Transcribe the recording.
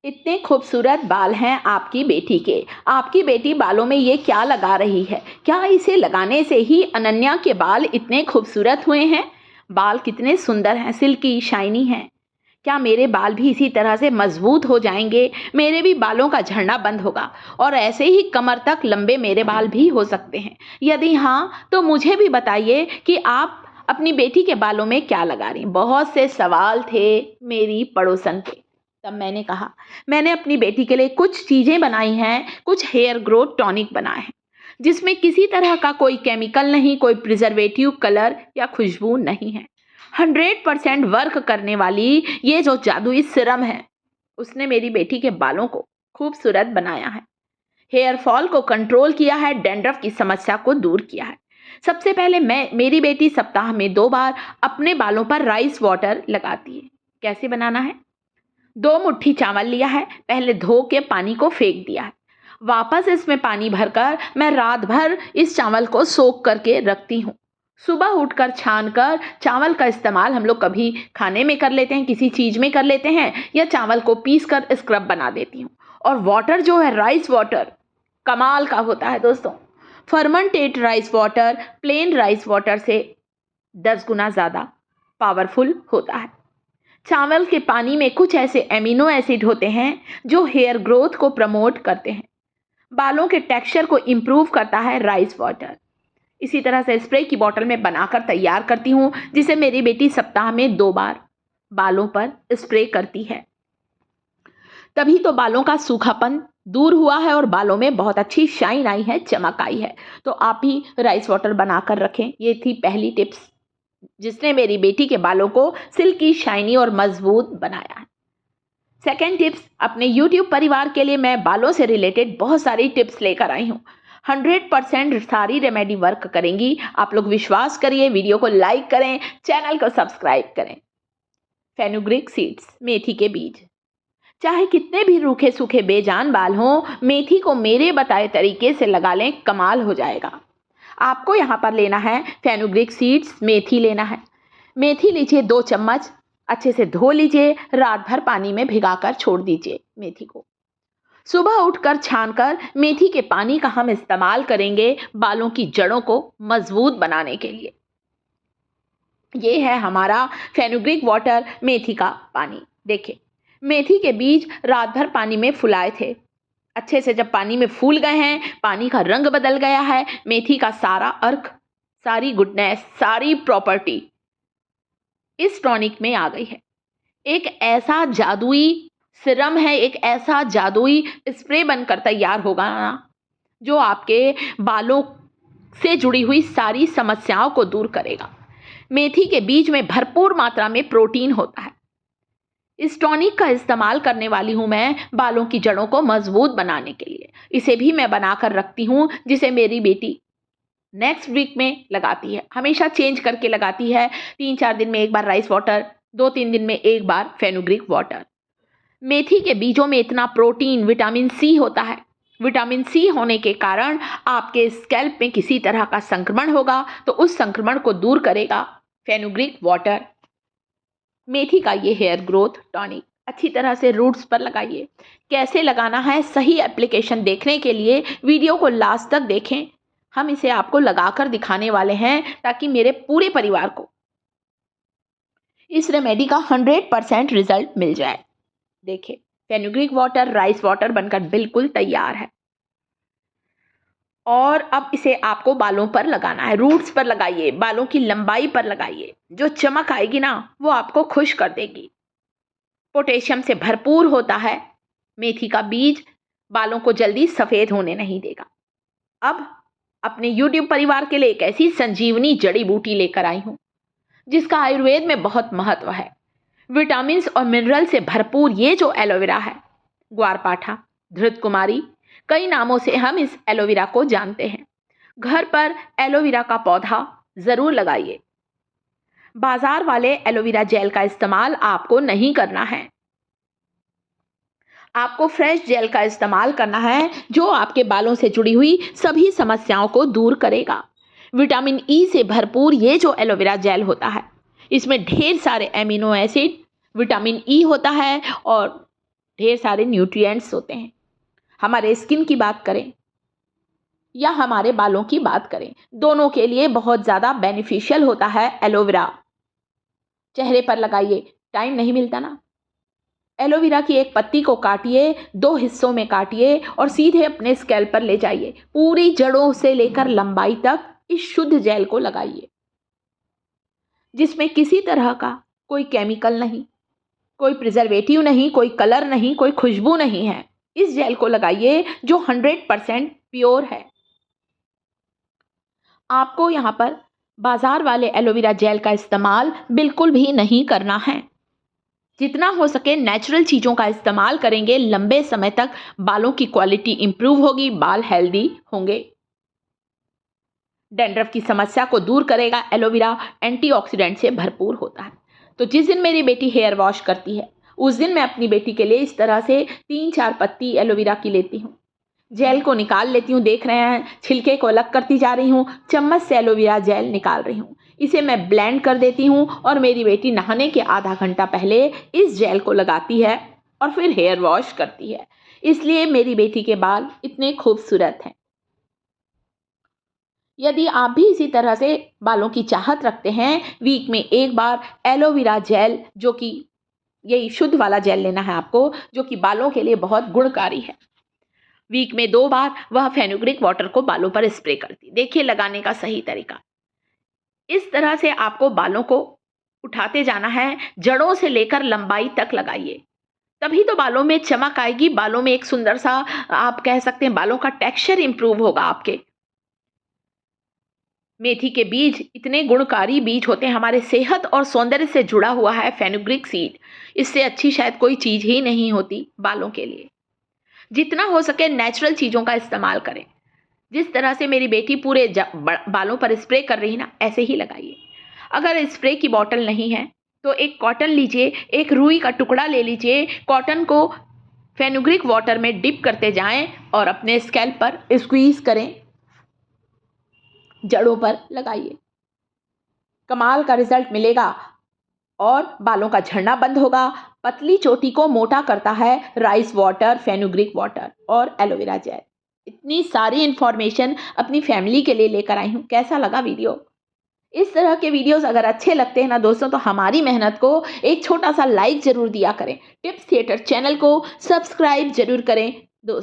इतने खूबसूरत बाल हैं आपकी बेटी के। आपकी बेटी बालों में ये क्या लगा रही है? क्या इसे लगाने से ही अनन्या के बाल इतने खूबसूरत हुए हैं? बाल कितने सुंदर हैं, सिल्की शाइनी हैं। क्या मेरे बाल भी इसी तरह से मजबूत हो जाएंगे? मेरे भी बालों का झड़ना बंद होगा और ऐसे ही कमर तक लंबे मेरे बाल भी हो सकते हैं? यदि हाँ, तो मुझे भी बताइए कि आप अपनी बेटी के बालों में क्या लगा रही हैं। बहुत से सवाल थे मेरी पड़ोसन के। तब मैंने कहा, मैंने अपनी बेटी के लिए कुछ चीज़ें बनाई हैं, कुछ हेयर ग्रोथ टॉनिक बनाए हैं, जिसमें किसी तरह का कोई केमिकल नहीं, कोई प्रिजर्वेटिव, कलर या खुशबू नहीं है। 100% वर्क करने वाली ये जो जादुई सिरम है, उसने मेरी बेटी के बालों को खूबसूरत बनाया है, हेयर फॉल को कंट्रोल किया है, डैंड्रफ की समस्या को दूर किया है। सबसे पहले मेरी बेटी सप्ताह में 2 बार अपने बालों पर राइस वाटर लगाती है। कैसे बनाना है? 2 मुट्ठी चावल लिया है, पहले धो के पानी को फेंक दिया है। वापस इसमें पानी भरकर मैं रात भर इस चावल को सोख करके रखती हूँ। सुबह उठकर छानकर चावल का इस्तेमाल हम लोग कभी खाने में कर लेते हैं, किसी चीज़ में कर लेते हैं, या चावल को पीस कर स्क्रब बना देती हूँ। और वाटर जो है, राइस वाटर, कमाल का होता है दोस्तों। Fermented rice water plain rice water से 10 गुना ज़्यादा पावरफुल होता है। चावल के पानी में कुछ ऐसे एमिनो एसिड होते हैं जो हेयर ग्रोथ को प्रमोट करते हैं। बालों के टेक्सचर को इम्प्रूव करता है राइस वाटर। इसी तरह से स्प्रे की बोतल में बनाकर तैयार करती हूँ, जिसे मेरी बेटी सप्ताह में 2 बार बालों पर स्प्रे करती है। तभी तो बालों का सूखापन दूर हुआ है और बालों में बहुत अच्छी शाइन आई है, चमक आई है। तो आप भी राइस वाटर बनाकर रखें। ये थी पहली टिप्स, जिसने मेरी बेटी के बालों को सिल्की, शाइनी और मजबूत बनाया है। सेकेंड टिप्स, अपने YouTube परिवार के लिए मैं बालों से रिलेटेड बहुत सारी टिप्स लेकर आई हूँ। 100% सारी रेमेडी वर्क करेंगी। आप लोग विश्वास करिए, वीडियो को लाइक करें, चैनल को सब्सक्राइब करें। फेनुग्रीक सीड्स, मेथी के बीज। चाहे कितने भी रूखे सूखे बेजान बाल हों, मेथी को मेरे बताए तरीके से लगा लें, कमाल हो जाएगा। आपको यहाँ पर लेना है फेनुग्रीक सीड्स, मेथी लेना है। मेथी लीजिए 2 चम्मच, अच्छे से धो लीजिए, रात भर पानी में भिगाकर छोड़ दीजिए मेथी को। सुबह उठकर छानकर मेथी के पानी का हम इस्तेमाल करेंगे बालों की जड़ों को मजबूत बनाने के लिए। ये है हमारा फेनुग्रीक वाटर, मेथी का पानी। देखिए, मेथी के बीज रात भर पानी में फुलाए थे। अच्छे से जब पानी में फूल गए हैं, पानी का रंग बदल गया है, मेथी का सारा अर्क, सारी गुडनेस, सारी प्रॉपर्टी इस टॉनिक में आ गई है। एक ऐसा जादुई सिरम है, एक ऐसा जादुई स्प्रे बनकर तैयार होगा ना, जो आपके बालों से जुड़ी हुई सारी समस्याओं को दूर करेगा। मेथी के बीज में भरपूर मात्रा में प्रोटीन होता है। इस टॉनिक का इस्तेमाल करने वाली हूँ मैं बालों की जड़ों को मजबूत बनाने के लिए। इसे भी मैं बनाकर रखती हूँ, जिसे मेरी बेटी नेक्स्ट वीक में लगाती है। हमेशा चेंज करके लगाती है। 3-4 दिन में एक बार राइस वाटर, 2-3 दिन में एक बार फेनुग्रीक वाटर। मेथी के बीजों में इतना प्रोटीन, विटामिन सी होता है। विटामिन सी होने के कारण आपके स्कैल्प में किसी तरह का संक्रमण होगा तो उस संक्रमण को दूर करेगा फेनुग्रीक वाटर। मेथी का ये हेयर ग्रोथ टॉनिक अच्छी तरह से रूट्स पर लगाइए। कैसे लगाना है, सही एप्लीकेशन देखने के लिए वीडियो को लास्ट तक देखें। हम इसे आपको लगाकर दिखाने वाले हैं ताकि मेरे पूरे परिवार को इस रेमेडी का 100% रिजल्ट मिल जाए। देखिए, फेनुग्रीक वाटर राइस वाटर बनकर बिल्कुल तैयार है और अब इसे आपको बालों पर लगाना है। रूट्स पर लगाइए, बालों की लंबाई पर लगाइए। जो चमक आएगी ना, वो आपको खुश कर देगी। पोटेशियम से भरपूर होता है मेथी का बीज, बालों को जल्दी सफ़ेद होने नहीं देगा। अब अपने YouTube परिवार के लिए एक ऐसी संजीवनी जड़ी बूटी लेकर आई हूँ जिसका आयुर्वेद में बहुत महत्व है। विटामिन्स और मिनरल से भरपूर ये जो एलोवेरा है, ग्वारपाठा, धृत कुमारी, कई नामों से हम इस एलोवेरा को जानते हैं। घर पर एलोवेरा का पौधा ज़रूर लगाइए। बाजार वाले एलोवेरा जेल का इस्तेमाल आपको नहीं करना है। आपको फ्रेश जेल का इस्तेमाल करना है, जो आपके बालों से जुड़ी हुई सभी समस्याओं को दूर करेगा। विटामिन ई से भरपूर ये जो एलोवेरा जेल होता है, इसमें ढेर सारे एमिनो एसिड, विटामिन ई होता है और ढेर सारे न्यूट्रिएंट्स होते हैं। हमारे स्किन की बात करें या हमारे बालों की बात करें, दोनों के लिए बहुत ज़्यादा बेनिफिशियल होता है एलोवेरा। चेहरे पर लगाइए, टाइम नहीं मिलता ना, एलोवेरा की एक पत्ती को काटिए, 2 हिस्सों में काटिए और सीधे अपने स्कैल्प पर ले जाइए। पूरी जड़ों से लेकर लंबाई तक इस शुद्ध जेल को लगाइए, जिसमें किसी तरह का कोई केमिकल नहीं, कोई प्रिजर्वेटिव नहीं, कोई कलर नहीं, कोई खुशबू नहीं है। इस जेल को लगाइए जो 100% प्योर है। आपको यहाँ पर बाजार वाले एलोवेरा जेल का इस्तेमाल बिल्कुल भी नहीं करना है। जितना हो सके नेचुरल चीज़ों का इस्तेमाल करेंगे, लंबे समय तक बालों की क्वालिटी इंप्रूव होगी, बाल हेल्दी होंगे। डैंड्रफ की समस्या को दूर करेगा एलोवेरा, एंटीऑक्सीडेंट से भरपूर होता है। तो जिस दिन मेरी बेटी हेयर वॉश करती है, उस दिन मैं अपनी बेटी के लिए इस तरह से 3-4 पत्ती एलोवेरा की लेती हूँ। जेल को निकाल लेती हूँ, देख रहे हैं छिलके को अलग करती जा रही हूँ, चम्मच से एलोवेरा जेल निकाल रही हूँ। इसे मैं ब्लेंड कर देती हूँ और मेरी बेटी नहाने के आधा घंटा पहले इस जेल को लगाती है और फिर हेयर वॉश करती है। इसलिए मेरी बेटी के बाल इतने खूबसूरत हैं। यदि आप भी इसी तरह से बालों की चाहत रखते हैं, वीक में एक बार एलोवेरा जेल, जो कि यही शुद्ध वाला जेल लेना है आपको, जो कि बालों के लिए बहुत गुणकारी है। वीक में 2 बार वह फेनुग्रीक वाटर को बालों पर स्प्रे करती। देखिए लगाने का सही तरीका। इस तरह से आपको बालों को उठाते जाना है, जड़ों से लेकर लंबाई तक लगाइए, तभी तो बालों में चमक आएगी, बालों में एक सुंदर सा, आप कह सकते हैं बालों का टेक्सचर इंप्रूव होगा आपके। मेथी के बीज इतने गुणकारी बीज होते हैं, हमारे सेहत और सौंदर्य से जुड़ा हुआ है फेनुग्रीक सीड। इससे अच्छी शायद कोई चीज़ ही नहीं होती बालों के लिए। जितना हो सके नेचुरल चीज़ों का इस्तेमाल करें। जिस तरह से मेरी बेटी पूरे बालों पर स्प्रे कर रही है ना, ऐसे ही लगाइए। अगर स्प्रे की बॉटल नहीं है तो एक कॉटन लीजिए, एक रुई का टुकड़ा ले लीजिए, कॉटन को फेनुग्रीक वाटर में डिप करते जाएं और अपने स्कैल्प पर स्क्वीज करें, जड़ों पर लगाइए। कमाल का रिजल्ट मिलेगा और बालों का झड़ना बंद होगा। पतली चोटी को मोटा करता है राइस वाटर, फेनुग्रीक वाटर और एलोवेरा जेल। इतनी सारी इन्फॉर्मेशन अपनी फैमिली के लिए लेकर आई हूँ। कैसा लगा वीडियो? इस तरह के वीडियोस अगर अच्छे लगते हैं ना दोस्तों, तो हमारी मेहनत को एक छोटा सा लाइक जरूर दिया करें। टिप्स थिएटर चैनल को सब्सक्राइब जरूर करें दोस्तों।